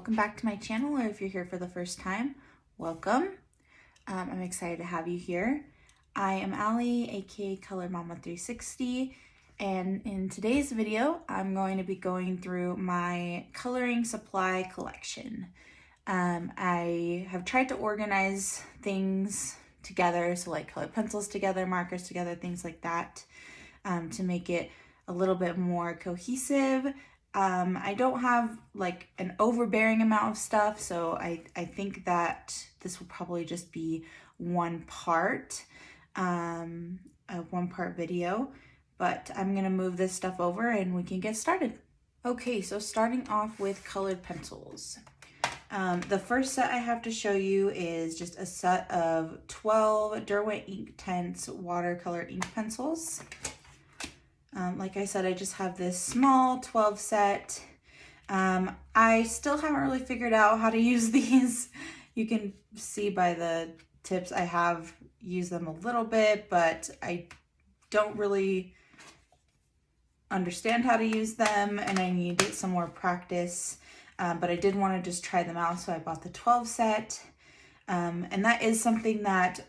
welcome back to my channel, or if you're here for the first time, welcome. I'm excited to have you here. I am Allie, aka Color Mama 360, and in today's video, I'm going to be going through my coloring supply collection. I have tried to organize things together, so like colored pencils together, markers together, things like that, to make it a little bit more cohesive. I don't have like an overbearing amount of stuff, so I think that this will probably just be one part video, but I'm gonna move this stuff over and we can get started. Okay, so starting off with colored pencils. The first set I have to show you is just a set of 12 Derwent Inktense watercolor ink pencils. Like I said, I just have this small 12 set. I still haven't really figured out how to use these. You can see by the tips I have used them a little bit, but I don't really understand how to use them and I need some more practice. But I did want to just try them out, so I bought the 12 set. And that is something that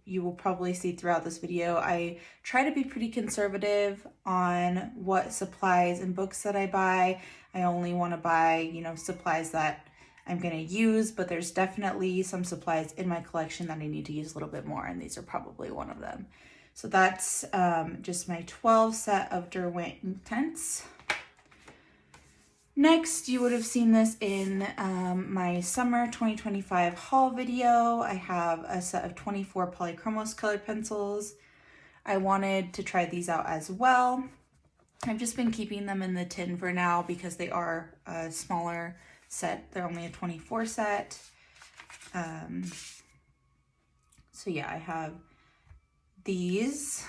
you will probably see throughout this video. I try to be pretty conservative on what supplies and books that I buy. I only want to buy, supplies that I'm going to use, but there's definitely some supplies in my collection that I need to use a little bit more, and these are probably one of them. So that's just my 12 set of Derwent Inktense. Next, you would have seen this in my summer 2025 haul video. I have a set of 24 Polychromos colored pencils. I wanted to try these out as well. I've just been keeping them in the tin for now because they are a smaller set. They're only a 24 set. So yeah, I have these.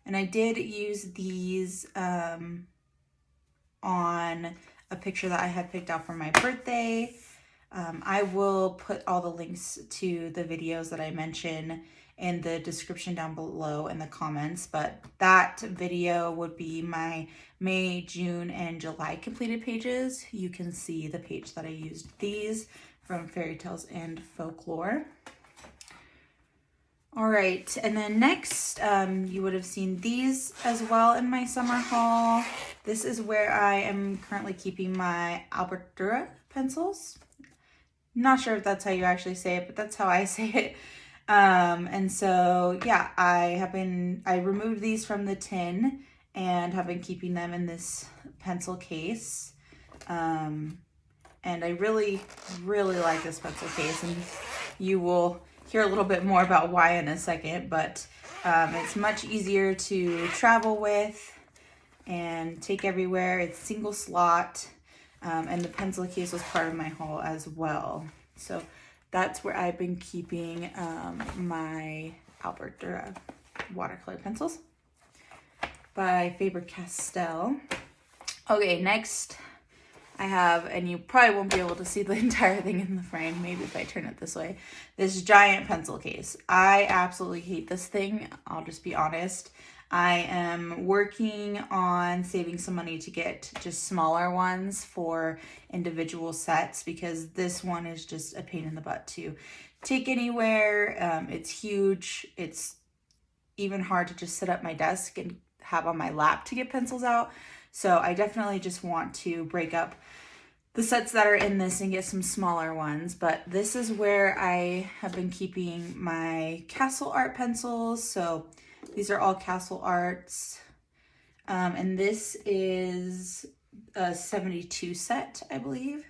And I did use these on a picture that I had picked out for my birthday. I will put all the links to the videos that I mention in the description down below in the comments, but that video would be my May, June, and July completed pages. You can see the page that I used these from Fairy Tales and Folklore. All right, and then next, you would have seen these as well in my summer haul. This is where I am currently keeping my Arrtx pencils. Not sure if that's how you actually say it, but that's how I say it. And so, yeah, I removed these from the tin and have been keeping them in this pencil case. And I really, really like this pencil case, and you will hear a little bit more about why in a second, but it's much easier to travel with and take everywhere. It's single slot, and the pencil case was part of my haul as well. So that's where I've been keeping my Arrtx watercolor pencils by Faber-Castell. Okay, next I have, and you probably won't be able to see the entire thing in the frame, maybe if I turn it this way, this giant pencil case. I absolutely hate this thing. I'll just be honest. I am working on saving some money to get just smaller ones for individual sets because this one is just a pain in the butt to take anywhere. It's huge. It's even hard to just sit at my desk and have on my lap to get pencils out. So I definitely just want to break up the sets that are in this and get some smaller ones. But this is where I have been keeping my Castle Art pencils. So these are all Castle Arts. And this is a 72 set, I believe.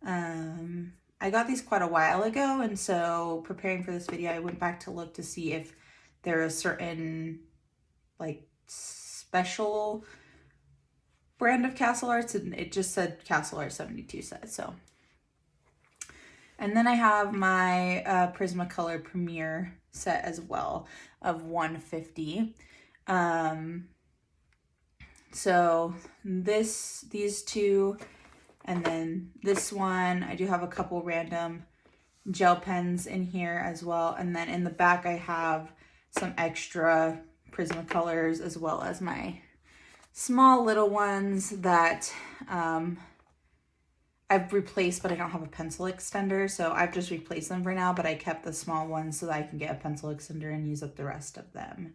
I got these quite a while ago, and so preparing for this video, I went back to look to see if there are a certain like special brand of Castle Arts, and it just said Castle Art 72 set. So, and then I have my Prismacolor Premier set as well of 150. So these two, and then this one, I do have a couple random gel pens in here as well. And then in the back, I have some extra Prismacolors as well as my small little ones that I've replaced, but I don't have a pencil extender, so I've just replaced them for now, but I kept the small ones so that I can get a pencil extender and use up the rest of them.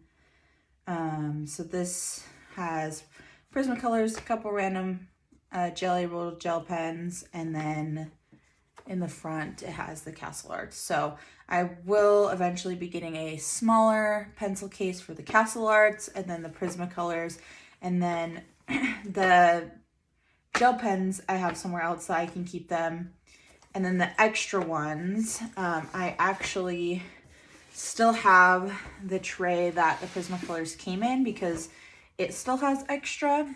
So this has Prismacolors, a couple random Jelly Roll gel pens, and then in the front it has the Arrtx. So I will eventually be getting a smaller pencil case for the Arrtx, and then the Prismacolors, and then the gel pens I have somewhere else so I can keep them. And then the extra ones, I actually still have the tray that the Prismacolors came in because it still has extra.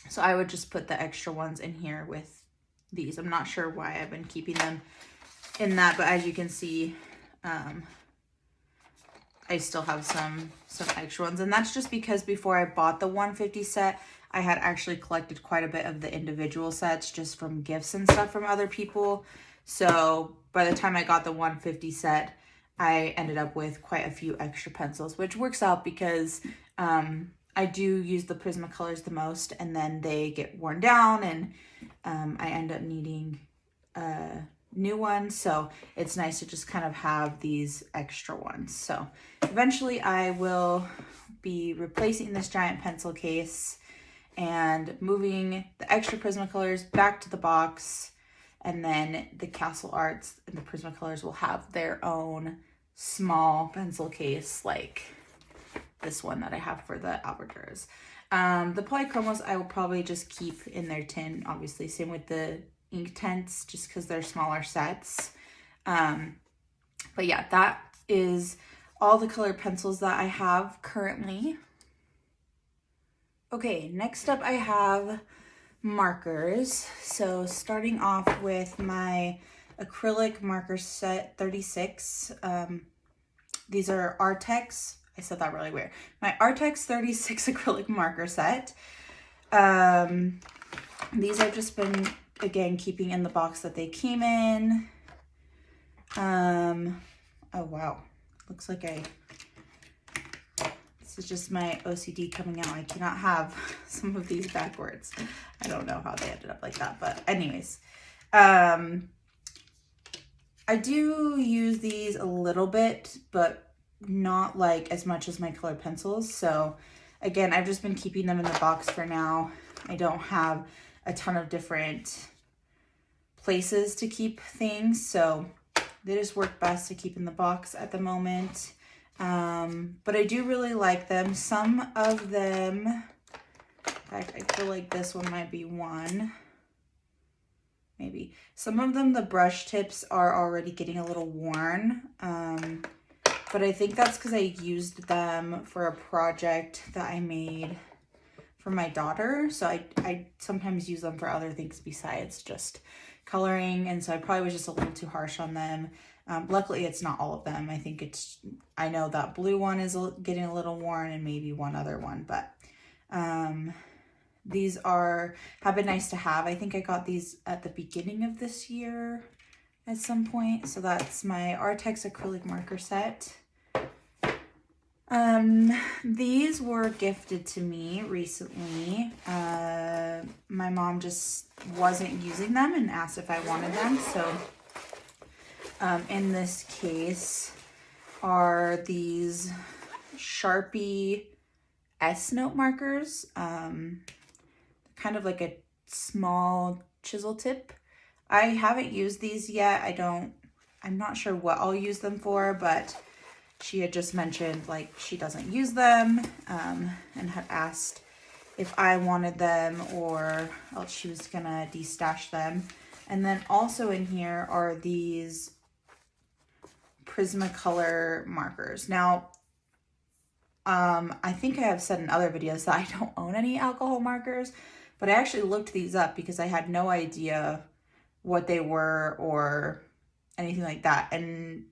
So I would just put the extra ones in here with these. I'm not sure why I've been keeping them in that, but as you can see, I still have some extra ones. And that's just because before I bought the 150 set, I had actually collected quite a bit of the individual sets just from gifts and stuff from other people. So by the time I got the 150 set, I ended up with quite a few extra pencils, which works out because I do use the Prismacolors the most, and then they get worn down, and I end up needing new ones. So it's nice to just kind of have these extra ones. So eventually I will be replacing this giant pencil case and moving the extra Prismacolors back to the box, and then the Arrtx and the Prismacolors will have their own small pencil case like this one that I have for the Arrtx. The Polychromos I will probably just keep in their tin, obviously. Same with the Inktense, just because they're smaller sets. But yeah, that is all the colored pencils that I have currently. Okay, next up I have markers. So starting off with my acrylic marker set 36. These are Arrtx. I said that really weird. My Arrtx 36 acrylic marker set. These I've just been, again, keeping in the box that they came in. Oh wow, looks like this is just my OCD coming out. I cannot have some of these backwards. I don't know how they ended up like that, but anyways. I do use these a little bit, but not like as much as my colored pencils. So again, I've just been keeping them in the box for now. I don't have a ton of different places to keep things, so they just work best to keep in the box at the moment. But I do really like them. Some of them, in fact, I feel like this one might be one. Maybe. Some of them, the brush tips are already getting a little worn. But I think that's because I used them for a project that I made for my daughter. So I sometimes use them for other things besides just coloring. And so I probably was just a little too harsh on them. Luckily, it's not all of them. I know that blue one is getting a little worn and maybe one other one. But these have been nice to have. I think I got these at the beginning of this year at some point. So that's my Arrtx acrylic marker set. These were gifted to me recently. My mom just wasn't using them and asked if I wanted them. So in this case are these Sharpie S-note markers, kind of like a small chisel tip. I haven't used these yet. I'm not sure what I'll use them for, but she had just mentioned like she doesn't use them, and had asked if I wanted them or else she was gonna destash them. And then also in here are these Prismacolor markers. Now, I think I have said in other videos that I don't own any alcohol markers, but I actually looked these up because I had no idea what they were or anything like that. And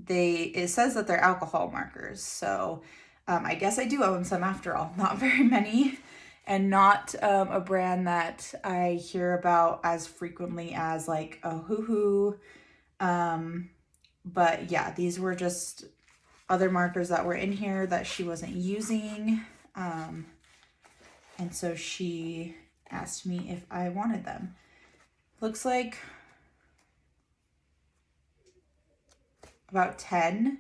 it says that they're alcohol markers. So I guess I do own some after all. Not very many, and not a brand that I hear about as frequently as like a Hoo-Hoo. But yeah, these were just other markers that were in here that she wasn't using. And so she asked me if I wanted them. Looks like about 10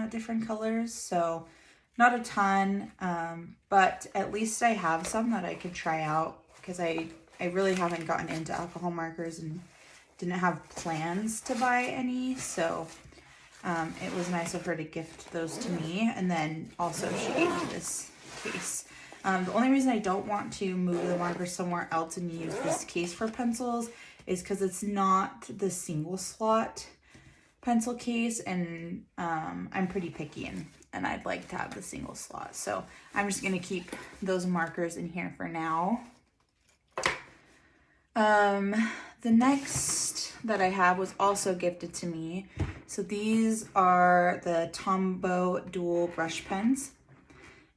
different colors, so not a ton, but at least I have some that I could try out, because I really haven't gotten into alcohol markers and didn't have plans to buy any, so it was nice of her to gift those to me. And then also she gave me this case. The only reason I don't want to move the marker somewhere else and use this case for pencils is because it's not the single slot pencil case, and I'm pretty picky, and I'd like to have the single slot. So I'm just gonna keep those markers in here for now. The next that I have was also gifted to me. So these are the Tombow dual brush pens.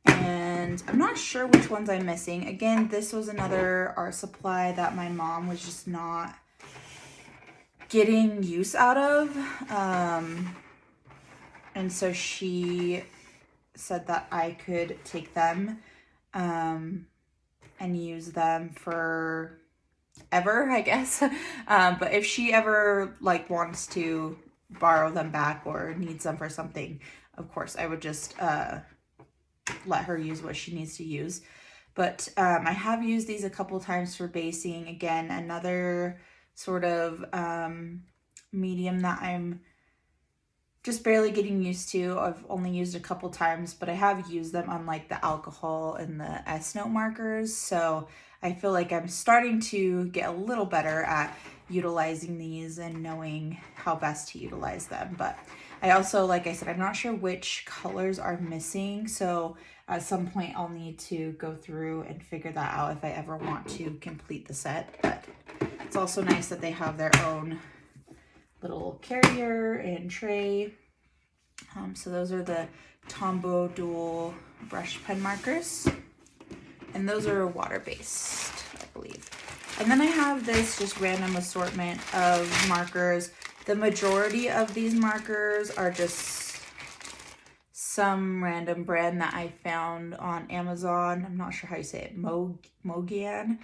And I'm not sure which ones I'm missing. Again, this was another art supply that my mom was just not getting use out of. And so she said that I could take them and use them for ever, I guess. But if she ever like wants to borrow them back or needs them for something, of course I would just let her use what she needs to use. But I have used these a couple times for basing. Again, another sort of medium that I'm just barely getting used to. I've only used a couple times, but I have used them on like the alcohol and the S-note markers. So I feel like I'm starting to get a little better at utilizing these and knowing how best to utilize them. But I also, like I said, I'm not sure which colors are missing. So at some point I'll need to go through and figure that out if I ever want to complete the set. But it's also nice that they have their own little carrier and tray. So those are the Tombow dual brush pen markers, and those are water-based, I believe. And then I have this just random assortment of markers. The majority of these markers are just some random brand that I found on Amazon. I'm not sure how you say it, Mogan.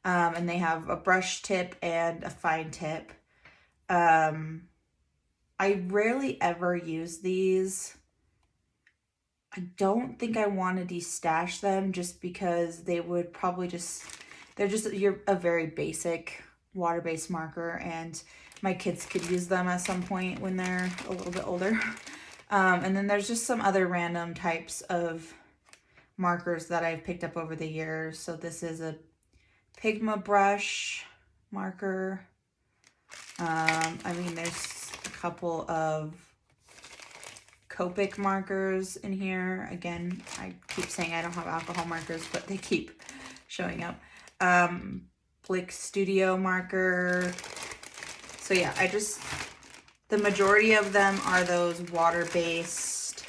And they have a brush tip and a fine tip. I rarely ever use these. I don't think I want to destash them just because they would probably you're a very basic water-based marker, and my kids could use them at some point when they're a little bit older. And then there's just some other random types of markers that I've picked up over the years. So this is a Pigma brush marker. I mean, there's a couple of Copic markers in here. Again, I keep saying I don't have alcohol markers, but they keep showing up. Blick Studio marker. So yeah, the majority of them are those water-based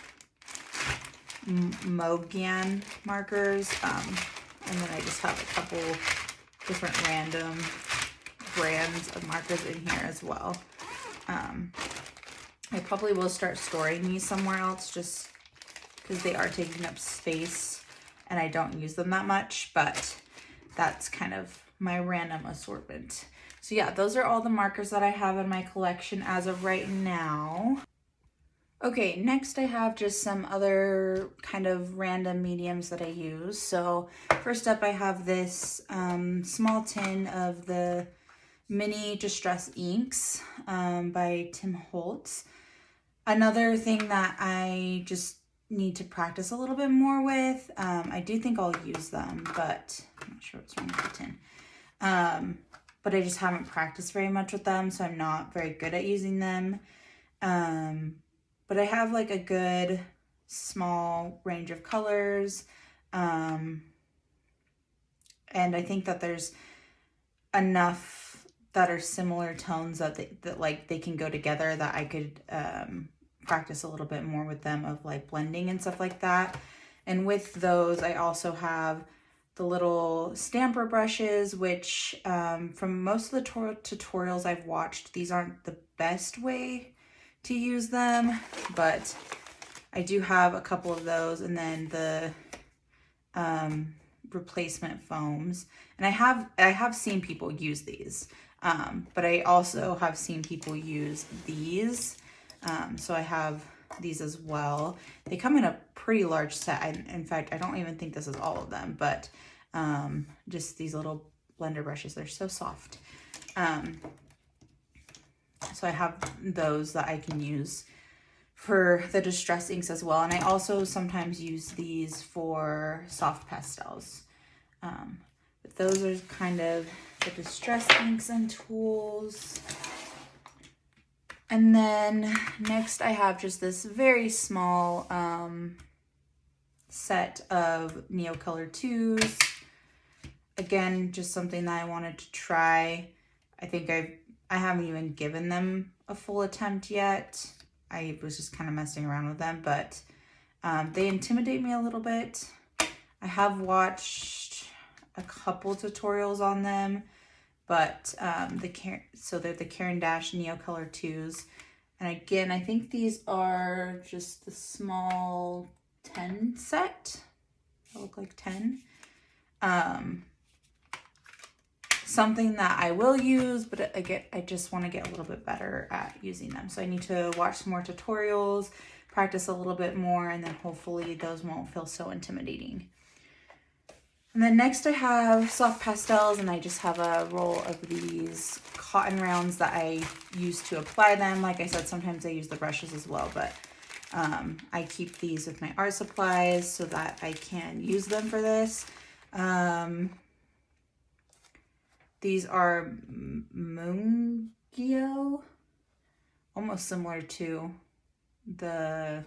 Mogan markers. And then I just have a couple different random brands of markers in here as well. I probably will start storing these somewhere else just because they are taking up space and I don't use them that much, but that's kind of my random assortment. So yeah, those are all the markers that I have in my collection as of right now. Okay, next I have just some other kind of random mediums that I use. So first up I have this small tin of the mini distress inks by Tim Holtz. Another thing that I just need to practice a little bit more with. I do think I'll use them, but I'm not sure what's wrong with the tin. But I just haven't practiced very much with them, so I'm not very good at using them. But I have like a good small range of colors. And I think that there's enough that are similar tones that they can go together, that I could practice a little bit more with them of like blending and stuff like that. And with those, I also have the little stamper brushes, which from most of the tutorials I've watched, these aren't the best way to use them, but I do have a couple of those. And then the replacement foams. And I have seen people use these, but I also have seen people use these. So I have these as well. They come in a pretty large set. In fact, I don't even think this is all of them, but just these little blender brushes. They're so soft. So I have those that I can use for the distress inks as well. And I also sometimes use these for soft pastels. But those are kind of the distress inks and tools. And then next I have just this very small set of Neocolor 2s. Again, just something that I wanted to try. I think I haven't even given them a full attempt yet. I was just kind of messing around with them, but they intimidate me a little bit. I have watched a couple tutorials on them, but so they're the Caran d'Ache Neocolor 2s. And again, I think these are just the small 10 set. They look like 10. Something that I will use, but again, I just want to get a little bit better at using them. So I need to watch some more tutorials, practice a little bit more, and then hopefully those won't feel so intimidating. And then next I have soft pastels, and I just have a roll of these cotton rounds that I use to apply them. Like I said, sometimes I use the brushes as well, but I keep these with my art supplies so that I can use them for this. These are Mungio, almost similar to the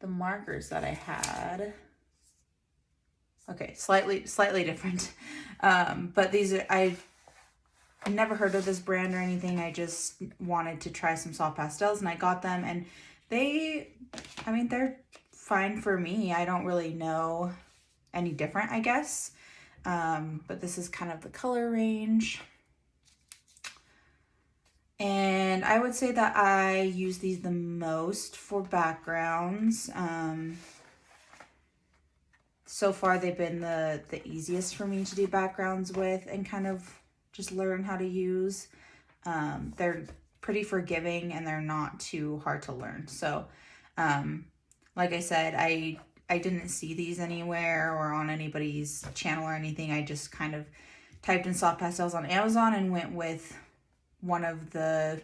markers that I had. Okay, slightly different. But these are, I've never heard of this brand or anything. I just wanted to try some soft pastels and I got them, and they're fine for me. I don't really know any different, I guess. But this is kind of the color range. And I would say that I use these the most for backgrounds. So far they've been the easiest for me to do backgrounds with and kind of just learn how to use. They're pretty forgiving and they're not too hard to learn. So, like I said, I didn't see these anywhere or on anybody's channel or anything. I just kind of typed in soft pastels on Amazon and went with one of the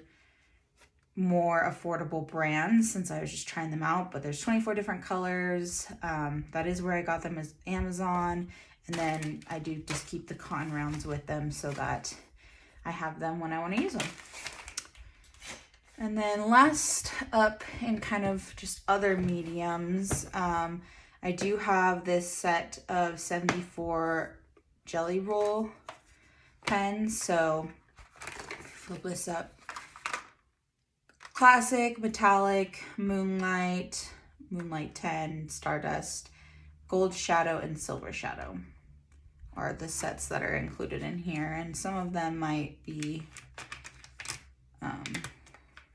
more affordable brands since I was just trying them out. But there's 24 different colors. That is where I got them, as Amazon. And then I do just keep the cotton rounds with them so that I have them when I want to use them. And then last up in kind of just other mediums, I do have this set of 74 jelly roll pens. So flip this up. Classic, metallic, moonlight, moonlight 10, stardust, gold shadow, and silver shadow are the sets that are included in here. And some of them might be a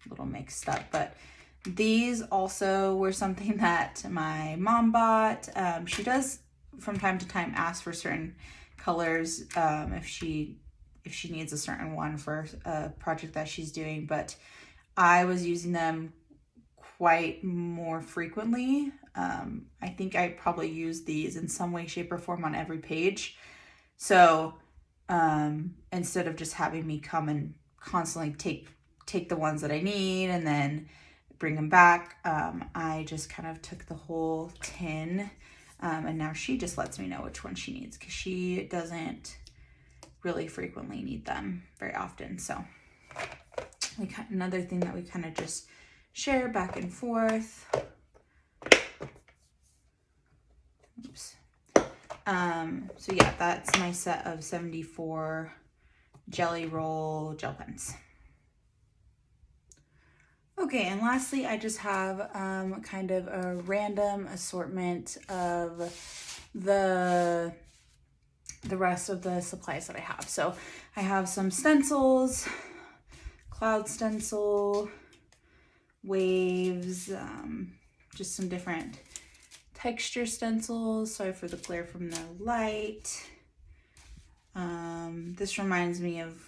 little mixed up, but these also were something that my mom bought. She does from time to time ask for certain colors if she needs a certain one for a project that she's doing, but I was using them quite more frequently. I think I probably use these in some way, shape, or form on every page. So instead of just having me come and constantly take the ones that I need and then bring them back, I just kind of took the whole tin, and now she just lets me know which one she needs because she doesn't really frequently need them very often. So another thing that we kind of just share back and forth. Oops. So yeah, that's my set of 74 jelly roll gel pens. Okay, and lastly, I just have kind of a random assortment of the rest of the supplies that I have. So I have some stencils, cloud stencil, waves, just some different texture stencils. Sorry for the glare from the light. This reminds me of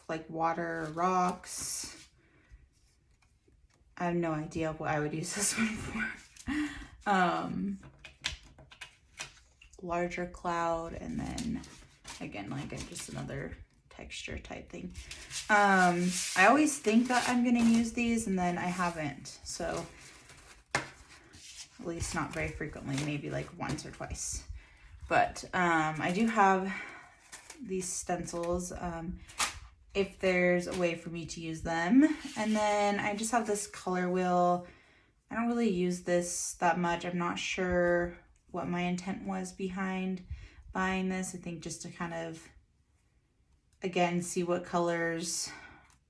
like water or rocks. I have no idea what I would use this one for. Larger cloud, and then again, like just another texture type thing. I always think that I'm gonna use these and then I haven't. So at least not very frequently, maybe like once or twice. But I do have these stencils if there's a way for me to use them. And then I just have this color wheel. I don't really use this that much. I'm not sure what my intent was behind buying this. I think just to kind of, again, see what colors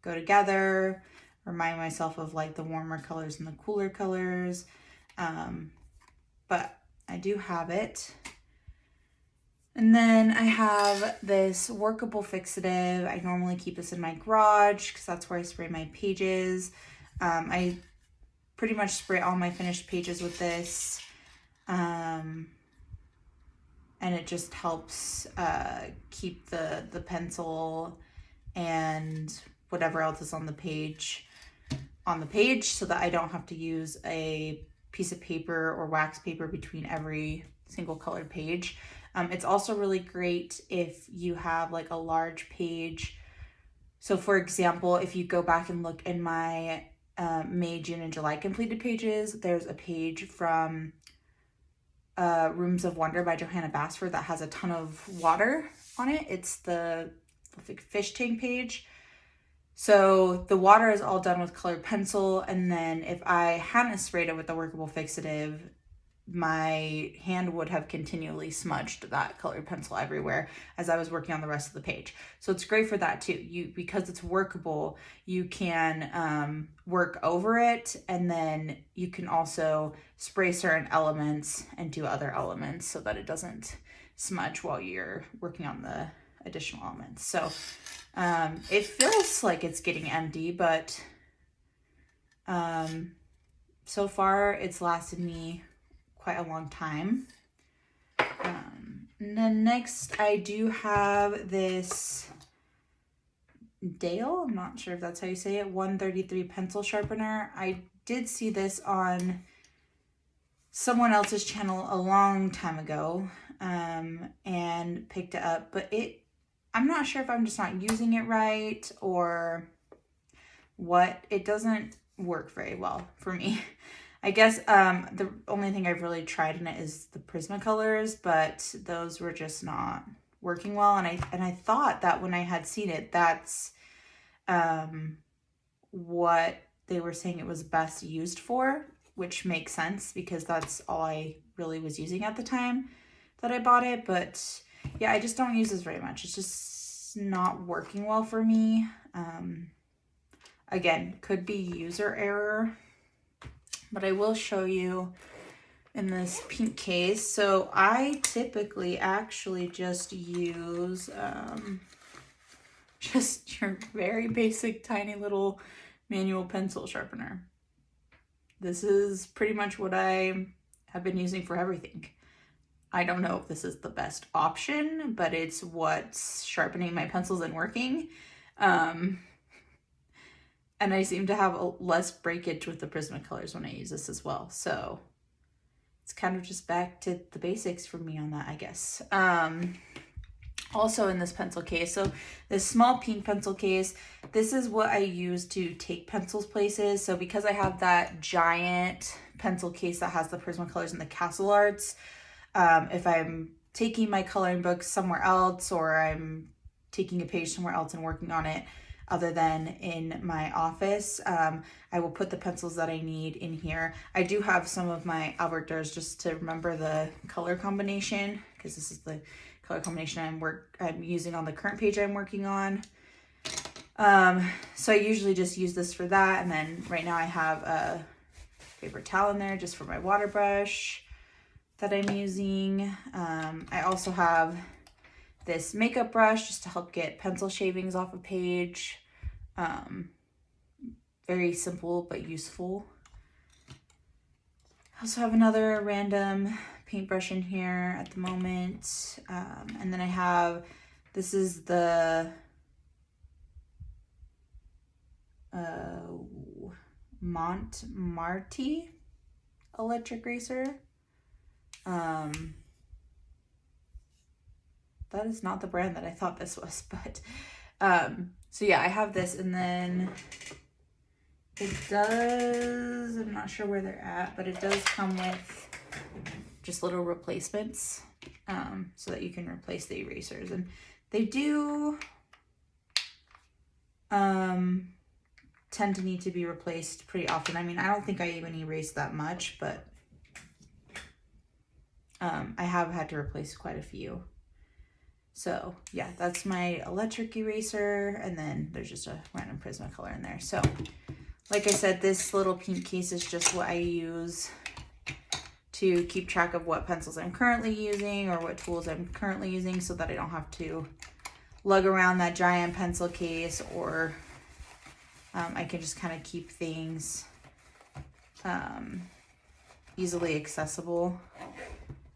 go together, remind myself of like the warmer colors and the cooler colors. But I do have it. And then I have this workable fixative. I normally keep this in my garage because that's where I spray my pages. I pretty much spray all my finished pages with this. And it just helps keep the pencil and whatever else is on the page so that I don't have to use a piece of paper or wax paper between every single colored page. It's also really great if you have like a large page. So for example, if you go back and look in my May, June, and July completed pages, there's a page from Rooms of Wonder by Johanna Basford that has a ton of water on it. It's the fish tank page. So the water is all done with colored pencil, and then if I hadn't sprayed it with the workable fixative, my hand would have continually smudged that colored pencil everywhere as I was working on the rest of the page. So it's great for that too. Because it's workable, you can work over it, and then you can also spray certain elements and do other elements so that it doesn't smudge while you're working on the additional elements. So it feels like it's getting empty, but so far it's lasted me quite a long time. And then next I do have this Dale, I'm not sure if that's how you say it, 133 pencil sharpener. I did see this on someone else's channel a long time ago and picked it up, but I'm not sure if I'm just not using it right or what. It doesn't work very well for me. I guess the only thing I've really tried in it is the Prismacolors, but those were just not working well. And I thought that when I had seen it, that's what they were saying it was best used for, which makes sense because that's all I really was using at the time that I bought it. But yeah, I just don't use this very much. It's just not working well for me. Again, could be user error. But I will show you in this pink case. So I typically actually just use just your very basic tiny little manual pencil sharpener. This is pretty much what I have been using for everything. I don't know if this is the best option, but it's what's sharpening my pencils and working. And I seem to have less breakage with the Prismacolors when I use this as well. So it's kind of just back to the basics for me on that, I guess. Also in this pencil case, so this small pink pencil case, this is what I use to take pencils places. So because I have that giant pencil case that has the Prismacolors and the Castle Arts, if I'm taking my coloring book somewhere else or I'm taking a page somewhere else and working on it, other than in my office, I will put the pencils that I need in here. I do have some of my Arrtx just to remember the color combination, because this is the color combination I'm using on the current page I'm working on. So I usually just use this for that, and then right now I have a paper towel in there just for my water brush that I'm using. I also have this makeup brush just to help get pencil shavings off a page. Very simple but useful. I also have another random paintbrush in here at the moment. And then I have, this is the Montmartre electric eraser. That is not the brand that I thought this was, but so yeah, I have this, and then it does, I'm not sure where they're at, but it does come with just little replacements so that you can replace the erasers, and they do tend to need to be replaced pretty often. I mean, I don't think I even erase that much, but I have had to replace quite a few. So yeah, that's my electric eraser, and then there's just a random Prismacolor in there. So like I said, this little pink case is just what I use to keep track of what pencils I'm currently using or what tools I'm currently using, so that I don't have to lug around that giant pencil case, or I can just kind of keep things easily accessible.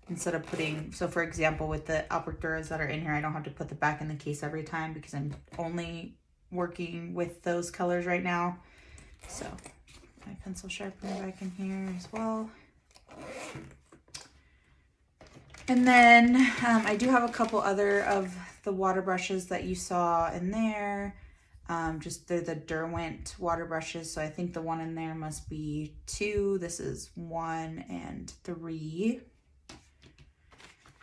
Instead of putting, so for example, with the Arrtx that are in here, I don't have to put the back in the case every time because I'm only working with those colors right now. So my pencil sharpener back in here as well. And then I do have a couple other of the water brushes that you saw in there. Just they're the Derwent water brushes. So I think the one in there must be 2. This is 1 and 3.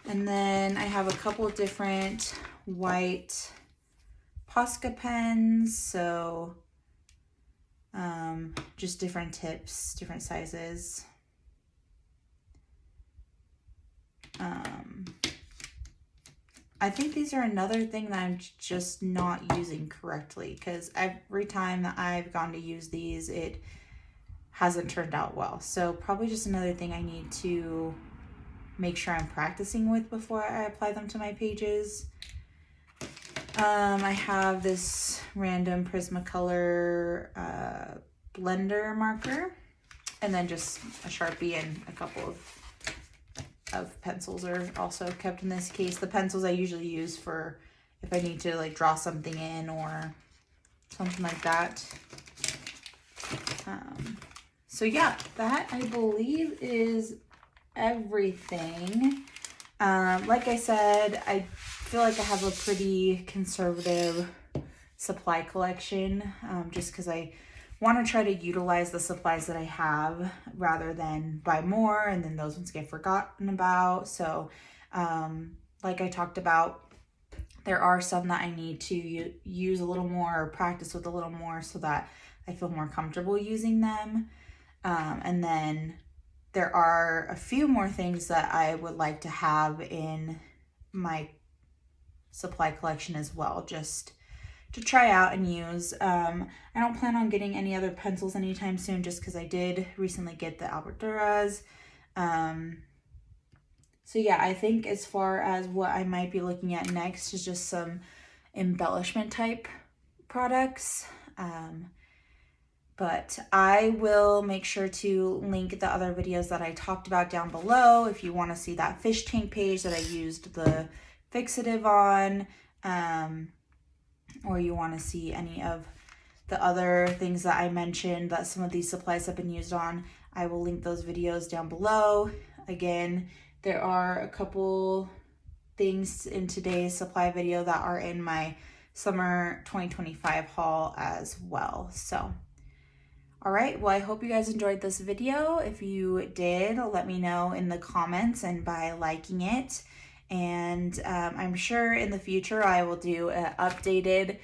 And then I have a couple of different white Posca pens, so just different tips, different sizes. I think these are another thing that I'm just not using correctly, because every time that I've gone to use these, it hasn't turned out well. So probably just another thing I need to make sure I'm practicing with before I apply them to my pages. I have this random Prismacolor blender marker, and then just a Sharpie, and a couple of pencils are also kept in this case. The pencils I usually use for if I need to like draw something in or something like that. So yeah, that I believe is everything. Like I said, I feel like I have a pretty conservative supply collection, just because I want to try to utilize the supplies that I have rather than buy more and then those ones get forgotten about. So like I talked about, there are some that I need to use a little more or practice with a little more so that I feel more comfortable using them. And then there are a few more things that I would like to have in my supply collection as well, just to try out and use. I don't plan on getting any other pencils anytime soon, just because I did recently get the Arrtx. So yeah, I think as far as what I might be looking at next is just some embellishment type products. But I will make sure to link the other videos that I talked about down below if you want to see that fish tank page that I used the fixative on, or you want to see any of the other things that I mentioned that some of these supplies have been used on. I will link those videos down below. Again, there are a couple things in today's supply video that are in my summer 2025 haul as well. So all right, well, I hope you guys enjoyed this video. If you did, let me know in the comments and by liking it. And I'm sure in the future I will do an updated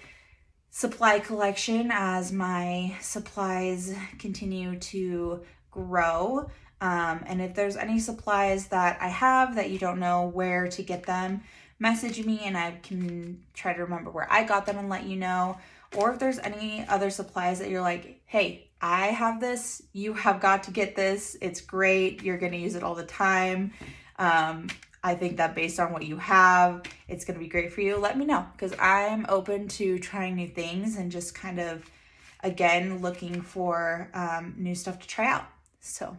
supply collection as my supplies continue to grow. And if there's any supplies that I have that you don't know where to get them, message me and I can try to remember where I got them and let you know. Or if there's any other supplies that you're like, hey, I have this, you have got to get this, it's great, you're going to use it all the time. I think that based on what you have, it's going to be great for you. Let me know, because I'm open to trying new things and just kind of, again, looking for new stuff to try out. So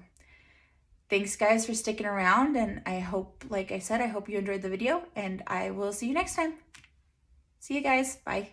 Thanks guys for sticking around, and I hope, like I said, I hope you enjoyed the video, and I will see you next time. See you guys. Bye.